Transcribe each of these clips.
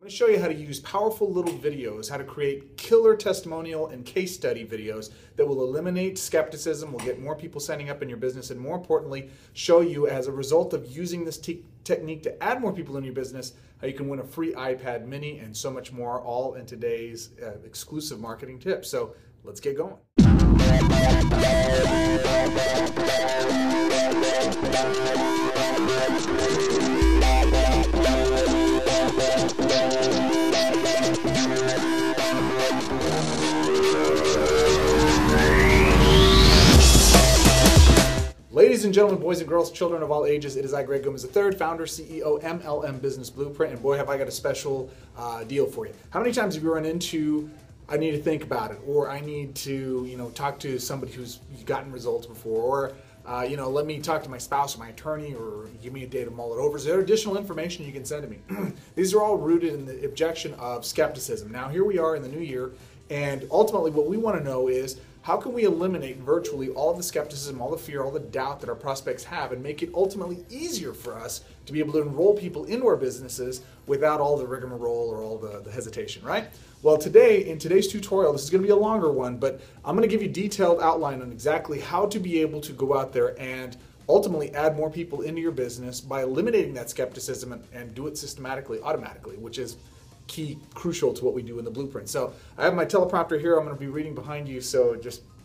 I'm going to show you how to use powerful little videos, how to create killer testimonial and case study videos that will eliminate skepticism, will get more people signing up in your business, and more importantly, show you as a result of using this technique to add more people in your business, how you can win a free iPad mini and so much more, all in today's exclusive marketing tips. So let's get going. Ladies and gentlemen, boys and girls, children of all ages, it is I, Greg Gomez III, founder, CEO, MLM Business Blueprint, and boy, have I got a special deal for you. How many times have you run into, I need to think about it, or I need to, talk to somebody who's gotten results before, or, let me talk to my spouse or my attorney, or give me a day to mull it over. Is there additional information you can send to me? These are all rooted in the objection of skepticism. Now, here we are in the new year, and ultimately what we want to know is, how can we eliminate virtually all the skepticism, all the fear, all the doubt that our prospects have, and make it ultimately easier for us to be able to enroll people into our businesses without all the rigmarole or all the hesitation, right? Well, today, in today's tutorial, this is going to be a longer one, but I'm going to give you a detailed outline on exactly how to be able to go out there and ultimately add more people into your business by eliminating that skepticism and do it systematically, automatically, which is crucial to what we do in the blueprint. So I have my teleprompter here. I'm going to be reading behind you, so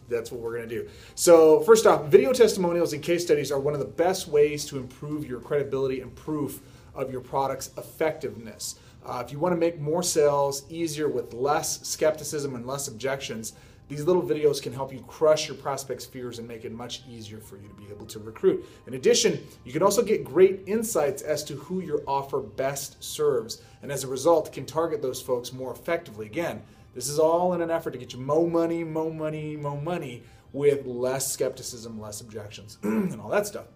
that's what we're going to do. So first off, video testimonials and case studies are one of the best ways to improve your credibility and proof of your product's effectiveness. If you want to make more sales easier with less skepticism and less objections, these little videos can help you crush your prospects' fears and make it much easier for you to be able to recruit. In addition, you can also get great insights as to who your offer best serves, and as a result, can target those folks more effectively. Again, this is all in an effort to get you more money, more money, more money with less skepticism, less objections, and all that stuff.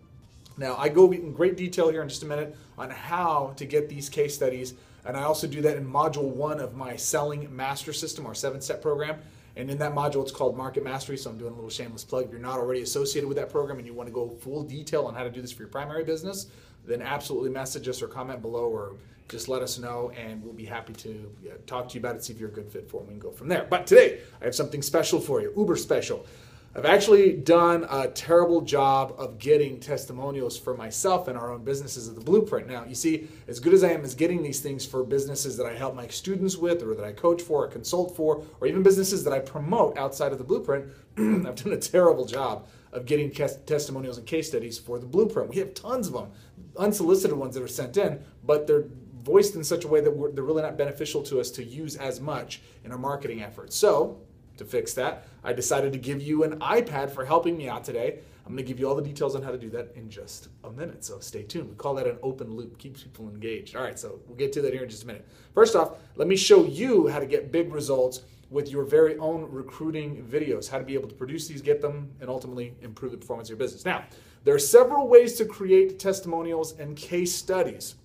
Now, I go in great detail here in just a minute on how to get these case studies, and I also do that in Module 1 of my Selling Master System, our 7-step program. And in that module, it's called Market Mastery, so I'm doing a little shameless plug. If you're not already associated with that program and you want to go full detail on how to do this for your primary business, then absolutely message us or comment below, or just let us know, and we'll be happy to talk to you about it, see if you're a good fit for it, and we can go from there. But today, I have something special for you, uber special. I've actually done a terrible job of getting testimonials for myself and our own businesses at the Blueprint. Now, you see, as good as I am as getting these things for businesses that I help my students with, or that I coach for, or consult for, or even businesses that I promote outside of the Blueprint, I've done a terrible job of getting testimonials and case studies for the Blueprint. We have tons of them, unsolicited ones that are sent in, but they're voiced in such a way that they're really not beneficial to us to use as much in our marketing efforts. So, to fix that, I decided to give you an iPad for helping me out today. I'm going to give you all the details on how to do that in just a minute, so stay tuned. We call that an open loop, keeps people engaged. All right, so we'll get to that here in just a minute. First off, let me show you how to get big results with your very own recruiting videos, how to be able to produce these, get them, and ultimately improve the performance of your business. Now, there are several ways to create testimonials and case studies.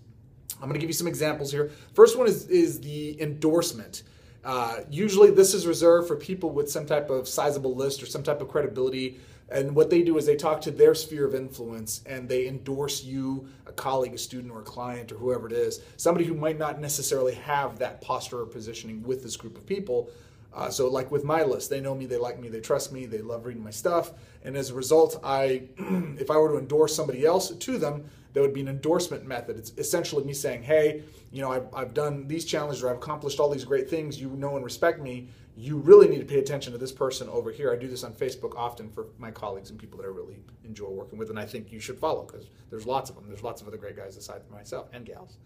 I'm going to give you some examples here. First one is the endorsement. Usually this is reserved for people with some type of sizable list or some type of credibility, and what they do is they talk to their sphere of influence and they endorse you, a colleague, a student, or a client, or whoever it is, somebody who might not necessarily have that posture or positioning with this group of people. So like with my list, they know me, they like me, they trust me, they love reading my stuff, and as a result, if I were to endorse somebody else to them, that would be an endorsement method. It's essentially me saying, hey, I've done these challenges, or I've accomplished all these great things, you know and respect me, you really need to pay attention to this person over here. I do this on Facebook often for my colleagues and people that I really enjoy working with, and I think you should follow, because there's lots of them. There's lots of other great guys aside from myself, and gals.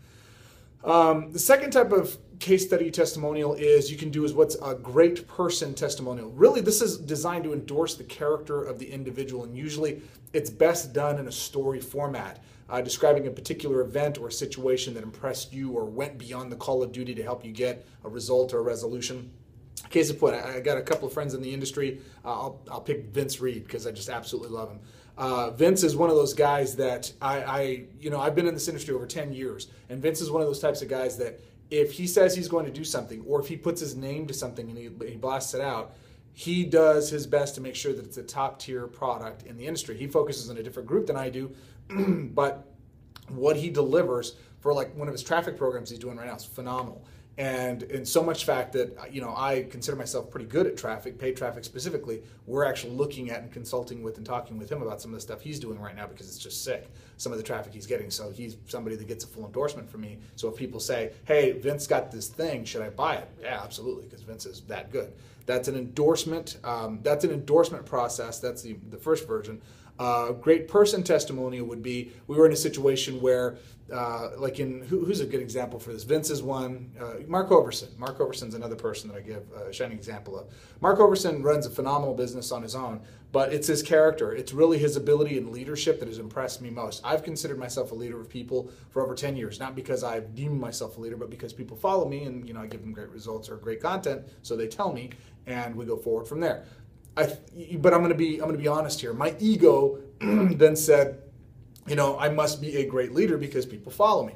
The second type of case study testimonial you can do what's a great person testimonial. Really, this is designed to endorse the character of the individual, and usually it's best done in a story format, describing a particular event or a situation that impressed you or went beyond the call of duty to help you get a result or a resolution. Case in point, I got a couple of friends in the industry. I'll pick Vince Reed because I just absolutely love him. Vince is one of those guys that I've been in this industry over 10 years, and Vince is one of those types of guys that if he says he's going to do something, or if he puts his name to something and he blasts it out, he does his best to make sure that it's a top tier product in the industry. He focuses on a different group than I do, but what he delivers for like one of his traffic programs he's doing right now is phenomenal. And in so much fact that, I consider myself pretty good at traffic, paid traffic specifically. We're actually looking at and consulting with and talking with him about some of the stuff he's doing right now because it's just sick, some of the traffic he's getting. So he's somebody that gets a full endorsement from me. So if people say, hey, Vince got this thing, should I buy it? Yeah, absolutely, because Vince is that good. That's an endorsement. That's an endorsement process. That's the first version. Great person testimonial would be, we were in a situation where, who's a good example for this? Vince is one. Mark Overson. Mark Overson's another person that I give a shining example of. Mark Overson runs a phenomenal business on his own, but it's his character. It's really his ability and leadership that has impressed me most. I've considered myself a leader of people for over 10 years, not because I've deemed myself a leader, but because people follow me and, I give them great results or great content, so they tell me, and we go forward from there. But I'm going to be honest here. My ego then said, I must be a great leader because people follow me.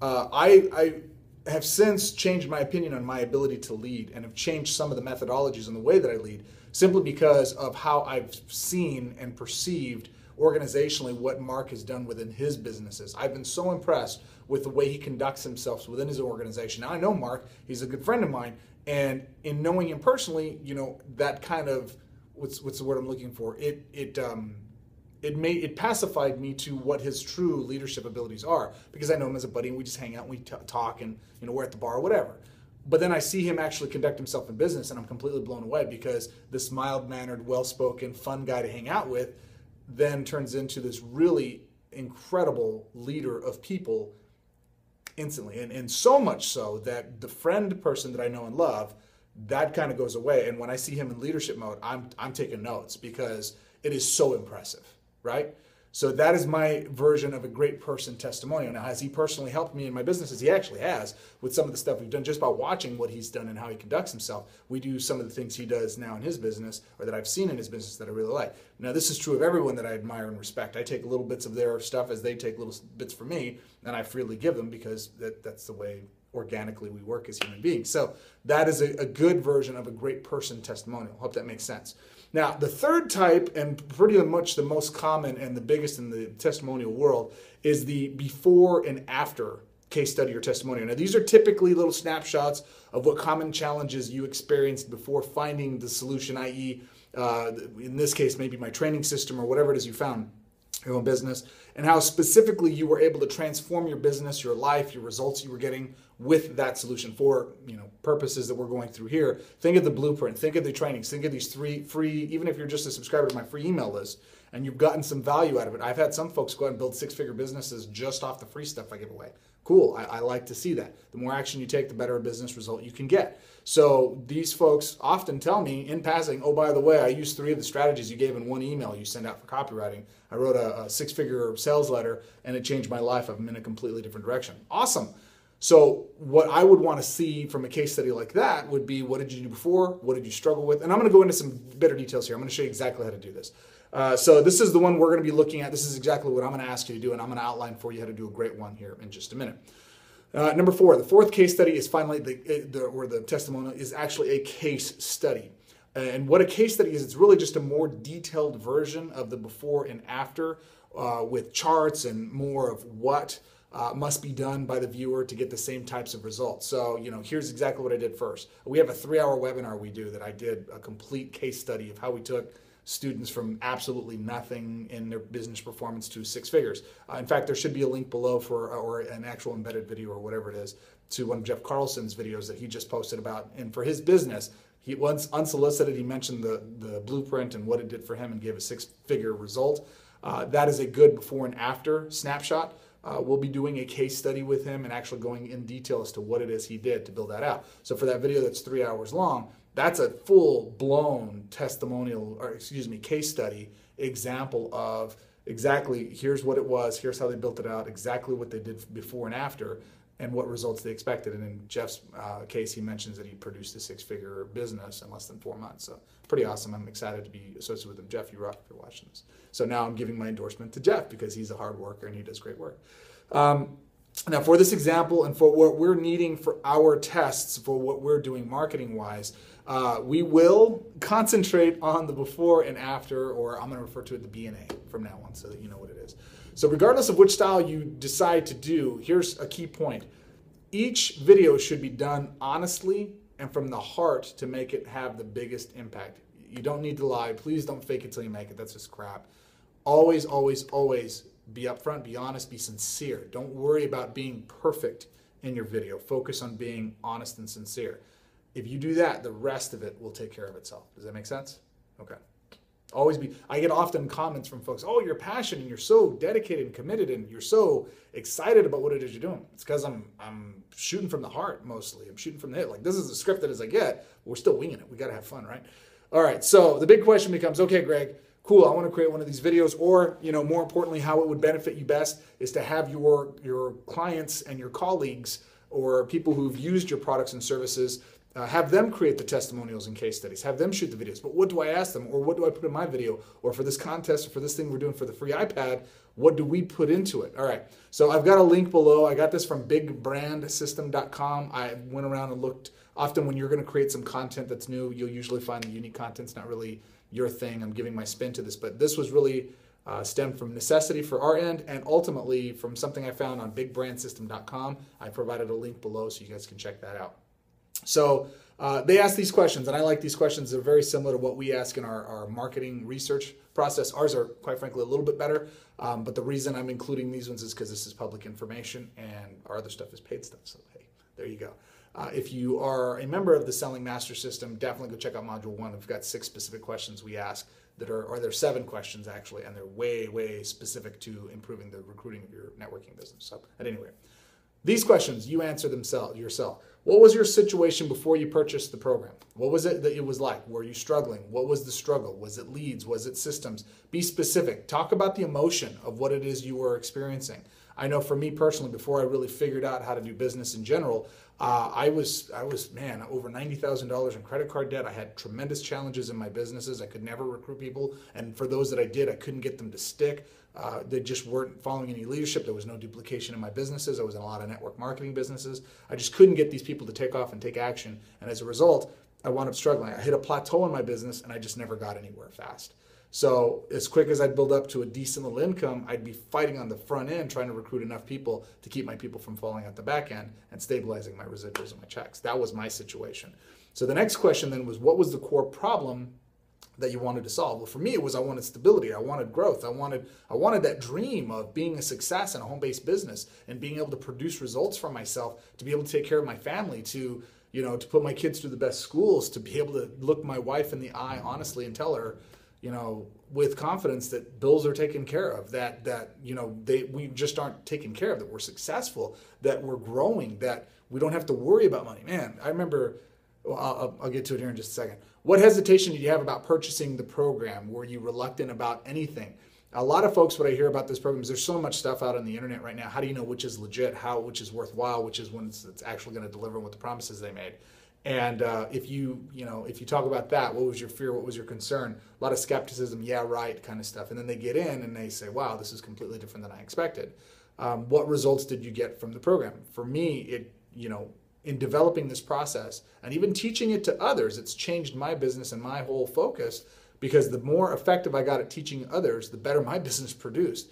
I have since changed my opinion on my ability to lead and have changed some of the methodologies and the way that I lead simply because of how I've seen and perceived organizationally what Mark has done within his businesses. I've been so impressed with the way he conducts himself within his organization. Now I know Mark, he's a good friend of mine, and in knowing him personally, that kind of, what's the word I'm looking for? It pacified me to what his true leadership abilities are, because I know him as a buddy and we just hang out and we talk and we're at the bar or whatever. But then I see him actually conduct himself in business and I'm completely blown away, because this mild-mannered, well-spoken, fun guy to hang out with then turns into this really incredible leader of people instantly. And so much so that the friend person that I know and love, that kind of goes away. And when I see him in leadership mode, I'm taking notes because it is so impressive, right? So that is my version of a great person testimonial. Now, has he personally helped me in my businesses? He actually has, with some of the stuff we've done just by watching what he's done and how he conducts himself. We do some of the things he does now in his business, or that I've seen in his business, that I really like. Now, this is true of everyone that I admire and respect. I take little bits of their stuff as they take little bits from me, and I freely give them because that's the way organically we work as human beings. So that is a good version of a great person testimonial. Hope that makes sense. Now, the third type, and pretty much the most common and the biggest in the testimonial world, is the before and after case study or testimonial. Now, these are typically little snapshots of what common challenges you experienced before finding the solution, i.e., in this case, maybe my training system or whatever it is you found in your own business, and how specifically you were able to transform your business, your life, your results you were getting with that solution for purposes that we're going through here. Think of the blueprint, think of the trainings, think of these 3 free, even if you're just a subscriber to my free email list and you've gotten some value out of it. I've had some folks go out and build 6-figure businesses just off the free stuff I give away. Cool, I like to see that. The more action you take, the better a business result you can get. So these folks often tell me in passing, oh, by the way, I used 3 of the strategies you gave in one email you send out for copywriting. I wrote a 6-figure sales letter and it changed my life. I'm in a completely different direction. Awesome. So what I would want to see from a case study like that would be, what did you do before? What did you struggle with? And I'm going to go into some better details here. I'm going to show you exactly how to do this. So this is the one we're going to be looking at. This is exactly what I'm going to ask you to do, and I'm going to outline for you how to do a great one here in just a minute. Number 4, the fourth case study is finally, the testimonial is actually a case study. And what a case study is, it's really just a more detailed version of the before and after with charts and more of what must be done by the viewer to get the same types of results. So, here's exactly what I did first. We have a 3-hour webinar we do that I did a complete case study of how we took students from absolutely nothing in their business performance to 6 figures. In fact, there should be a link below or an actual embedded video or whatever it is to one of Jeff Carlson's videos that he just posted about. And for his business, he once unsolicited, he mentioned the blueprint and what it did for him and gave a 6-figure result. That is a good before and after snapshot. We'll be doing a case study with him and actually going in detail as to what it is he did to build that out. So for that video that's 3 hours long, that's a full-blown testimonial, or case study example of exactly here's what it was, here's how they built it out, exactly what they did before and after, and what results they expected. And in Jeff's case, he mentions that he produced a 6-figure business in less than 4 months. So pretty awesome. I'm excited to be associated with him. Jeff, you rock if you're watching this. So now I'm giving my endorsement to Jeff because he's a hard worker and he does great work. Now for this example and for what we're needing for our tests, for what we're doing marketing-wise, we will concentrate on the before and after, or I'm going to refer to it the B&A from now on so that you know what it is. So regardless of which style you decide to do, here's a key point. each video should be done honestly and from the heart to make it have the biggest impact. You don't need to lie. Please don't fake it till you make it. That's just crap. Always, always, always be upfront, be honest, be sincere. Don't worry about being perfect in your video. Focus on being honest and sincere. If you do that, the rest of it will take care of itself. Does that make sense? Okay. Always be. I get often comments from folks, oh, you're passionate and you're so dedicated and committed and you're so excited about what it is you're doing. It's because I'm shooting from the heart mostly. I'm shooting from the hip. Like, this is as scripted as I get. We're still winging it. We got to have fun, right? All right. So the big question becomes, okay, Greg, cool, I want to create one of these videos, or, more importantly, how it would benefit you best is to have your clients and your colleagues or people who've used your products and services, have them create the testimonials and case studies, have them shoot the videos. But what do I ask them, or what do I put in my video, or for this contest, or for this thing we're doing for the free iPad, what do we put into it? All right, so I've got a link below. I got this from bigbrandsystem.com. I went around and looked. Often when you're going to create some content that's new, you'll usually find the unique content's not really your thing. I'm giving my spin to this, but this was really stemmed from necessity for our end, and ultimately from something I found on bigbrandsystem.com. I provided a link below so you guys can check that out. So they ask these questions, and I like these questions. They're very similar to what we ask in our marketing research process. Ours are, quite frankly, a little bit better, but the reason I'm including these ones is because this is public information, and our other stuff is paid stuff. So hey, there you go. If you are a member of the Selling Master System, definitely go check out Module 1. We've got 6 specific questions we ask that are, or there's 7 questions actually, and they're way, way specific to improving the recruiting of your networking business. So at any rate, these questions, you answer yourself. What was your situation before you purchased the program? What was it that it was like? Were you struggling? What was the struggle? Was it leads? Was it systems? Be specific. Talk about the emotion of what it is you were experiencing. I know for me personally, before I really figured out how to do business in general, I was over $90,000 in credit card debt. I had tremendous challenges in my businesses. I could never recruit people, and for those that I did, I couldn't get them to stick. They just weren't following any leadership. There was no duplication in my businesses. I was in a lot of network marketing businesses. I just couldn't get these people to take off and take action, and as a result, I wound up struggling. I hit a plateau in my business, and I just never got anywhere fast. So as quick as I'd build up to a decent little income, I'd be fighting on the front end, trying to recruit enough people to keep my people from falling out the back end and stabilizing my residuals and my checks. That was my situation. So the next question then was, what was the core problem that you wanted to solve? Well, for me, it was I wanted stability. I wanted growth. I wanted that dream of being a success in a home-based business and being able to produce results for myself, to be able to take care of my family, to put my kids through the best schools, to be able to look my wife in the eye honestly and tell her, with confidence that bills are taken care of, that we just aren't taken care of, that we're successful, that we're growing, that we don't have to worry about money. Man, I remember, I'll get to it here in just a second. What hesitation did you have about purchasing the program? Were you reluctant about anything? A lot of folks, what I hear about this program is there's so much stuff out on the internet right now. How do you know which is legit, which is worthwhile, which is one that's actually going to deliver what the promises they made? And if you talk about that, what was your fear? What was your concern? A lot of skepticism, yeah, right, kind of stuff. And then they get in and they say, wow, this is completely different than I expected. What results did you get from the program? For me, in developing this process and even teaching it to others, it's changed my business and my whole focus, because the more effective I got at teaching others, the better my business produced.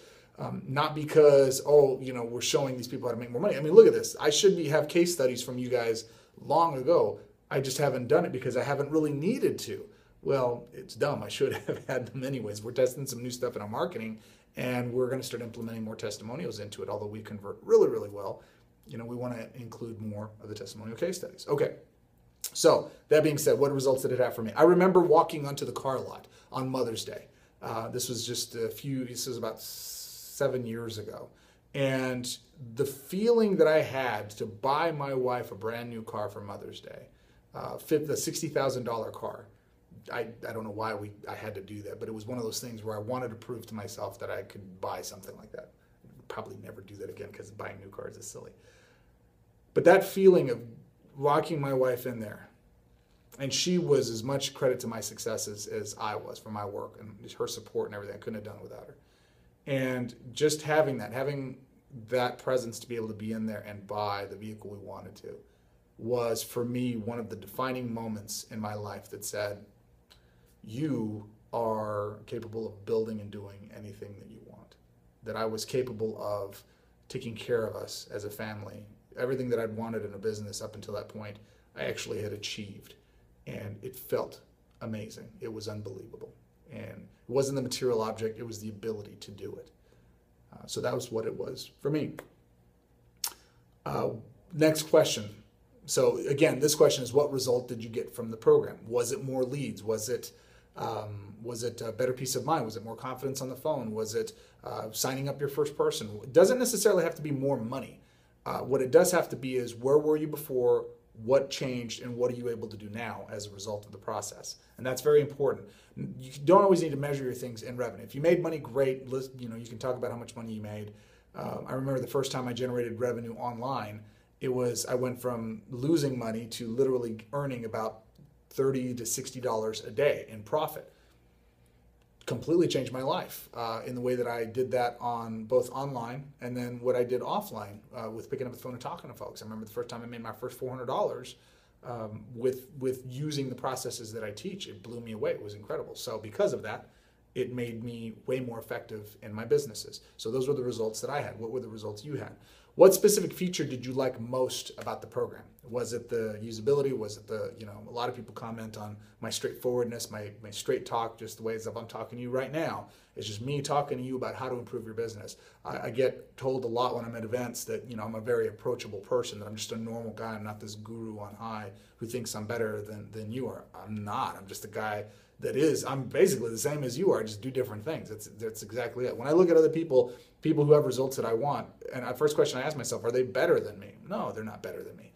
Not because, we're showing these people how to make more money. I mean, look at this. I should have case studies from you guys long ago. I just haven't done it because I haven't really needed to. Well, it's dumb. I should have had them anyways. We're testing some new stuff in our marketing, and we're going to start implementing more testimonials into it, although we convert really, really well. We want to include more of the testimonial case studies. Okay. So that being said, what results did it have for me? I remember walking onto the car lot on Mother's Day. This was about 7 years ago. And the feeling that I had to buy my wife a brand new car for Mother's Day, the $60,000 car. I don't know why I had to do that, but it was one of those things where I wanted to prove to myself that I could buy something like that. I'd probably never do that again because buying new cars is silly. But that feeling of walking my wife in there, and she was as much credit to my successes as I was for my work and her support and everything. I couldn't have done it without her. And just having that presence to be able to be in there and buy the vehicle we wanted to was, for me, one of the defining moments in my life that said, you are capable of building and doing anything that you want. That I was capable of taking care of us as a family Everything that I'd wanted in a business up until that point, I actually had achieved. And it felt amazing. It was unbelievable. And it wasn't the material object, it was the ability to do it. So that was what it was for me. Next question. So again, this question is, what result did you get from the program? Was it more leads? Was it a better peace of mind? Was it more confidence on the phone? Was it signing up your first person? It doesn't necessarily have to be more money. What it does have to be is, where were you before? What changed, and what are you able to do now as a result of the process? And that's very important. You don't always need to measure your things in revenue. If you made money, great. You can talk about how much money you made. I remember the first time I generated revenue online, I went from losing money to literally earning about $30 to $60 a day in profit. Completely changed my life in the way that I did that on both online and then what I did offline with picking up the phone and talking to folks. I remember the first time I made my first $400 with using the processes that I teach. It blew me away. It was incredible. So because of that, it made me way more effective in my businesses. So those were the results that I had. What were the results you had? What specific feature did you like most about the program? Was it the usability? Was it a lot of people comment on my straightforwardness, my straight talk, just the way as if I'm talking to you right now. It's just me talking to you about how to improve your business. I get told a lot when I'm at events that, I'm a very approachable person, that I'm just a normal guy. I'm not this guru on high who thinks I'm better than you are. I'm not. I'm just a guy I'm basically the same as you are, I just do different things. That's exactly it. When I look at other people who have results that I want, and the first question I ask myself, are they better than me? No, they're not better than me.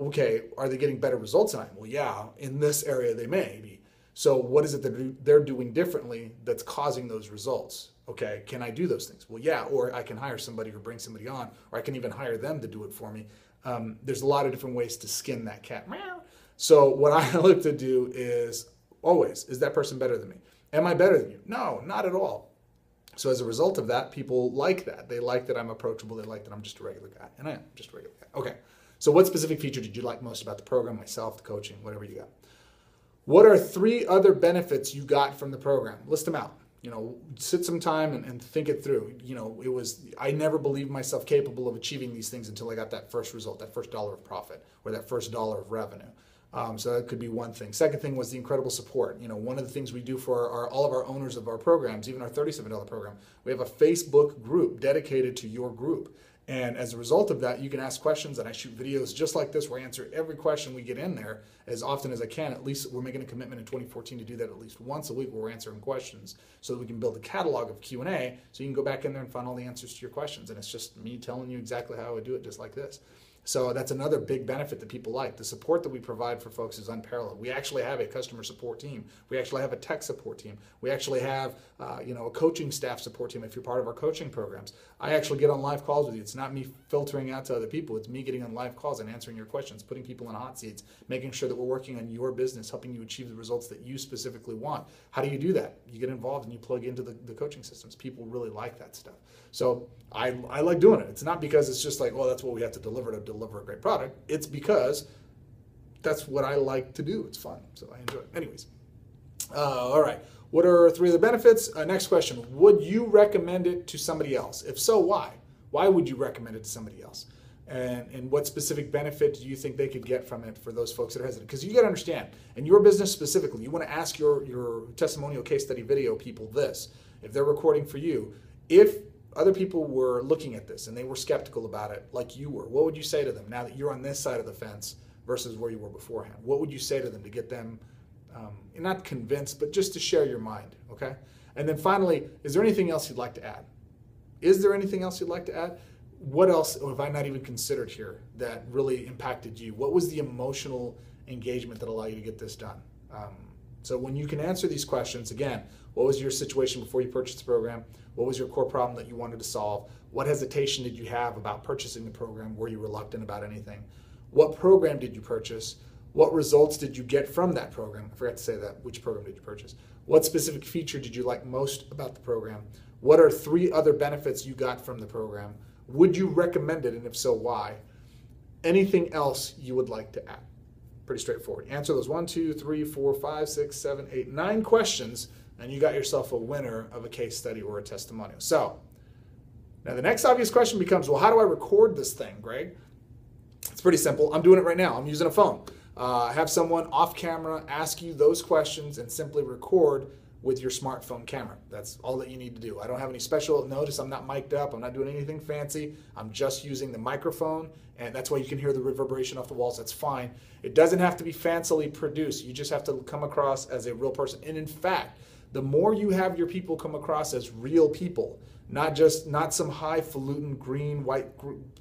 Okay, are they getting better results than I am? Well, yeah, in this area they may be. So what is it that they're doing differently that's causing those results? Okay, can I do those things? Well, yeah, or I can hire somebody or bring somebody on, or I can even hire them to do it for me. There's a lot of different ways to skin that cat. So what I look to do is, always, is that person better than me? Am I better than you? No, not at all. So as a result of that, people like that. They like that I'm approachable. They like that I'm just a regular guy. And I am just a regular guy. Okay. So what specific feature did you like most about the program, myself, the coaching, whatever you got? What are 3 other benefits you got from the program? List them out. Sit some time and think it through. I never believed myself capable of achieving these things until I got that first result, that first dollar of profit, or that first dollar of revenue. So that could be one thing. Second thing was the incredible support. One of the things we do for all of our owners of our programs, even our $37 program, we have a Facebook group dedicated to your group. And as a result of that, you can ask questions, and I shoot videos just like this where I answer every question we get in there as often as I can. At least we're making a commitment in 2014 to do that at least once a week where we're answering questions so that we can build a catalog of Q&A so you can go back in there and find all the answers to your questions. And it's just me telling you exactly how I would do it, just like this. So that's another big benefit that people like. The support that we provide for folks is unparalleled. We actually have a customer support team. We actually have a tech support team. We actually have a coaching staff support team if you're part of our coaching programs. I actually get on live calls with you. It's not me filtering out to other people. It's me getting on live calls and answering your questions, putting people in hot seats, making sure that we're working on your business, helping you achieve the results that you specifically want. How do you do that? You get involved and you plug into the coaching systems. People really like that stuff. So I like doing it. It's not because it's just like, well, that's what we have to deliver a great product. It's because that's what I like to do. It's fun, so I enjoy it. Anyways, all right. What are 3 of the benefits? Next question. Would you recommend it to somebody else? If so, why? Why would you recommend it to somebody else? And what specific benefit do you think they could get from it for those folks that are hesitant? Because you got to understand, in your business specifically, you want to ask your testimonial case study video people this. If they're recording for you, if other people were looking at this and they were skeptical about it like you were, what would you say to them now that you're on this side of the fence versus where you were beforehand? What would you say to them to get them not convinced, but just to share your mind, okay? And then finally, is there anything else you'd like to add? Is there anything else you'd like to add? What else have I not even considered here that really impacted you? What was the emotional engagement that allowed you to get this done? So when you can answer these questions, again, what was your situation before you purchased the program? What was your core problem that you wanted to solve? What hesitation did you have about purchasing the program? Were you reluctant about anything? What program did you purchase? What results did you get from that program? I forgot to say that. Which program did you purchase? What specific feature did you like most about the program? What are 3 other benefits you got from the program? Would you recommend it, and if so, why? Anything else you would like to add? Pretty straightforward. Answer those 1, 2, 3, 4, 5, 6, 7, 8, 9 questions, and you got yourself a winner of a case study or a testimonial. So, now the next obvious question becomes, well, how do I record this thing, Greg? pretty simple. I'm doing it right now. I'm using a phone. Have someone off camera ask you those questions and simply record with your smartphone camera. That's all that you need to do. I don't have any special, notice I'm not mic'd up, I'm not doing anything fancy. I'm just using the microphone, and that's why you can hear the reverberation off the walls. That's fine. It doesn't have to be fancily produced. You just have to come across as a real person. And in fact, the more you have your people come across as real people, not some highfalutin green, white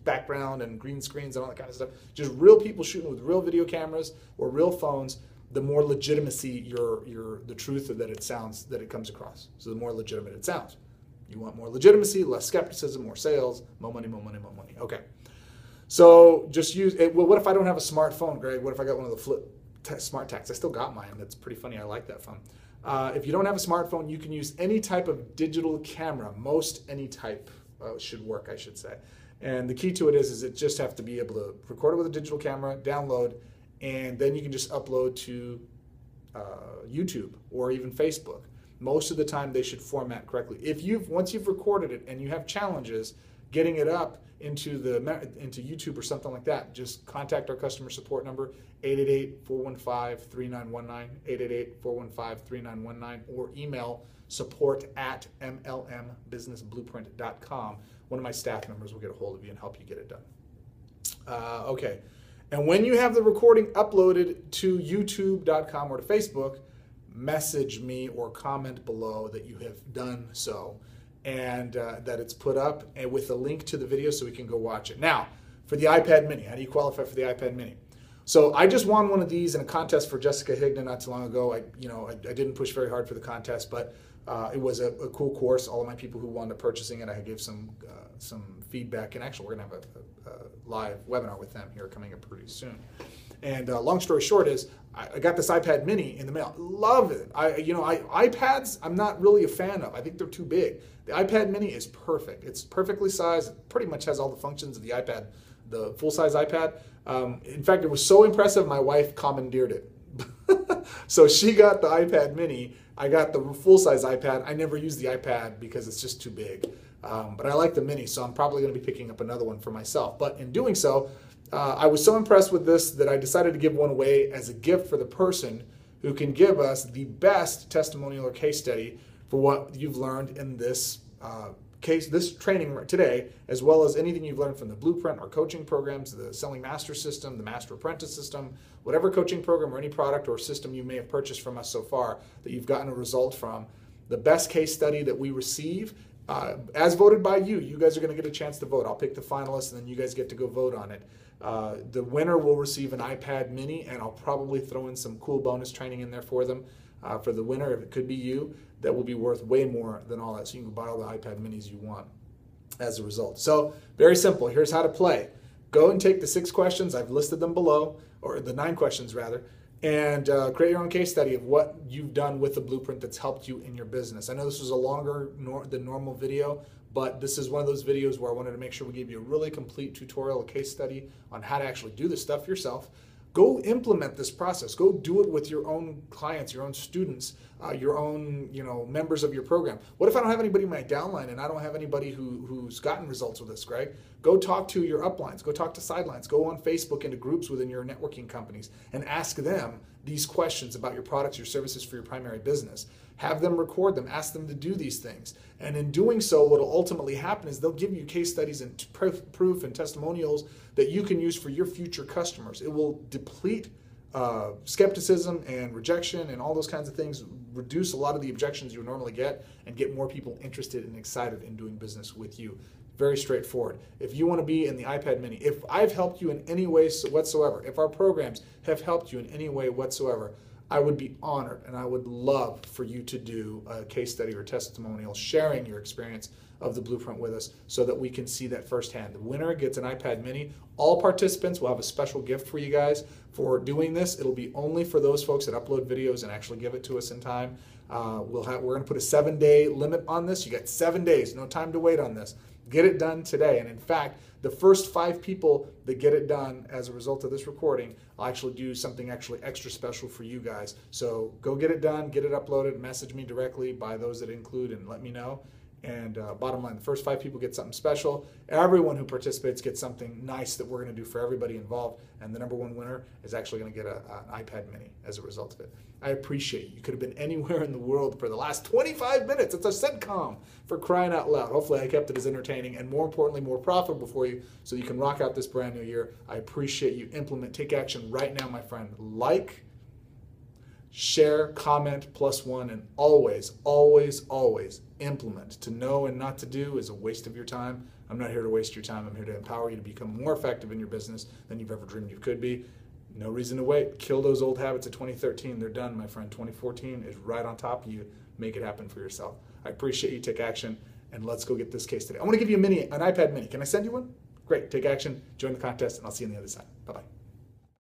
background and green screens and all that kind of stuff, just real people shooting with real video cameras or real phones, the more legitimacy the truth that it comes across. So the more legitimate it sounds. You want more legitimacy, less skepticism, more sales, more money, more money, more money. Okay. So just use it. Well, what if I don't have a smartphone, Greg? What if I got one of the flip smart tags? I still got mine. That's pretty funny. I like that phone. If you don't have a smartphone, you can use any type of digital camera. Most any type should work, I should say. And the key to it is it just have to be able to record it with a digital camera, download, and then you can just upload to YouTube or even Facebook. Most of the time they should format correctly. Once you've recorded it and you have challenges getting it up into YouTube or something like that, just contact our customer support number, 888-415-3919, 888-415-3919, or email support@mlmbusinessblueprint.com. One of my staff members will get a hold of you and help you get it done. Okay. And when you have the recording uploaded to youtube.com or to Facebook, message me or comment below that you have done so and that it's put up and with a link to the video so we can go watch it. Now, for the iPad mini, how do you qualify for the iPad mini? So I just won one of these in a contest for Jessica Higdon not too long ago. I didn't push very hard for the contest, but it was a cool course. All of my people who wound up purchasing it, I gave some feedback, and actually we're gonna have a live webinar with them here coming up pretty soon. And long story short is I got this iPad mini in the mail. Love it. iPads I'm not really a fan of. I think they're too big. The iPad mini is perfect. It's perfectly sized. It pretty much has all the functions of the iPad, the full-size iPad. In fact, it was so impressive my wife commandeered it. So she got the iPad mini. I got the full-size iPad. I never use the iPad because it's just too big. But I like the mini, so I'm probably going to be picking up another one for myself. But in doing so, I was so impressed with this that I decided to give one away as a gift for the person who can give us the best testimonial or case study for what you've learned in this this training today, as well as anything you've learned from the Blueprint or coaching programs, the Selling Master System, the Master Apprentice System, whatever coaching program or any product or system you may have purchased from us so far that you've gotten a result from. The best case study that we receive, as voted by you guys are going to get a chance to vote. I'll pick the finalists and then you guys get to go vote on it. The winner will receive an iPad mini, and I'll probably throw in some cool bonus training in there for them. For the winner, if it could be you, that will be worth way more than all that. So you can buy all the iPad minis you want as a result. So very simple. Here's how to play. Go and take the 6 questions. I've listed them below, or the 9 questions rather, and create your own case study of what you've done with the Blueprint that's helped you in your business. I know this was a longer than normal video, but this is one of those videos where I wanted to make sure we gave you a really complete tutorial, a case study on how to actually do this stuff yourself. Go implement this process. Go do it with your own clients, your own students, your own members of your program. What if I don't have anybody in my downline and I don't have anybody who's gotten results with this, Greg? Go talk to your uplines. Go talk to sidelines. Go on Facebook into groups within your networking companies and ask them these questions about your products, your services for your primary business. Have them record them. Ask them to do these things. And in doing so, what will ultimately happen is they'll give you case studies and proof and testimonials that you can use for your future customers. It will deplete skepticism and rejection and all those kinds of things, reduce a lot of the objections you would normally get, and get more people interested and excited in doing business with you. Very straightforward. If you want to be in the iPad mini, if I've helped you in any way whatsoever, if our programs have helped you in any way whatsoever, I would be honored and I would love for you to do a case study or testimonial sharing your experience of the Blueprint with us so that we can see that firsthand. The winner gets an iPad mini. All participants will have a special gift for you guys for doing this. It'll be only for those folks that upload videos and actually give it to us in time. We're going to put a 7-day limit on this. You got 7 days, no time to wait on this. Get it done today. And in fact, the first 5 people that get it done as a result of this recording, I'll actually do something extra special for you guys. So go get it done, get it uploaded, message me directly by those that include and let me know. And bottom line, the first 5 people get something special. Everyone who participates gets something nice that we're going to do for everybody involved. And the number 1 winner is actually going to get an iPad mini as a result of it. I appreciate you. You could have been anywhere in the world for the last 25 minutes. It's a sitcom, for crying out loud. Hopefully I kept it as entertaining and, more importantly, more profitable for you so you can rock out this brand new year. I appreciate you. Implement, take action right now, my friend. Like, share, comment, +1, and always, always, always implement. To know and not to do is a waste of your time. I'm not here to waste your time. I'm here to empower you to become more effective in your business than you've ever dreamed you could be. No reason to wait. Kill those old habits of 2013. They're done, my friend. 2014 is right on top of you. Make it happen for yourself. I appreciate you. Take action, and let's go get this case today. I want to give you an iPad mini. Can I send you one? Great. Take action. Join the contest, and I'll see you on the other side. Bye-bye.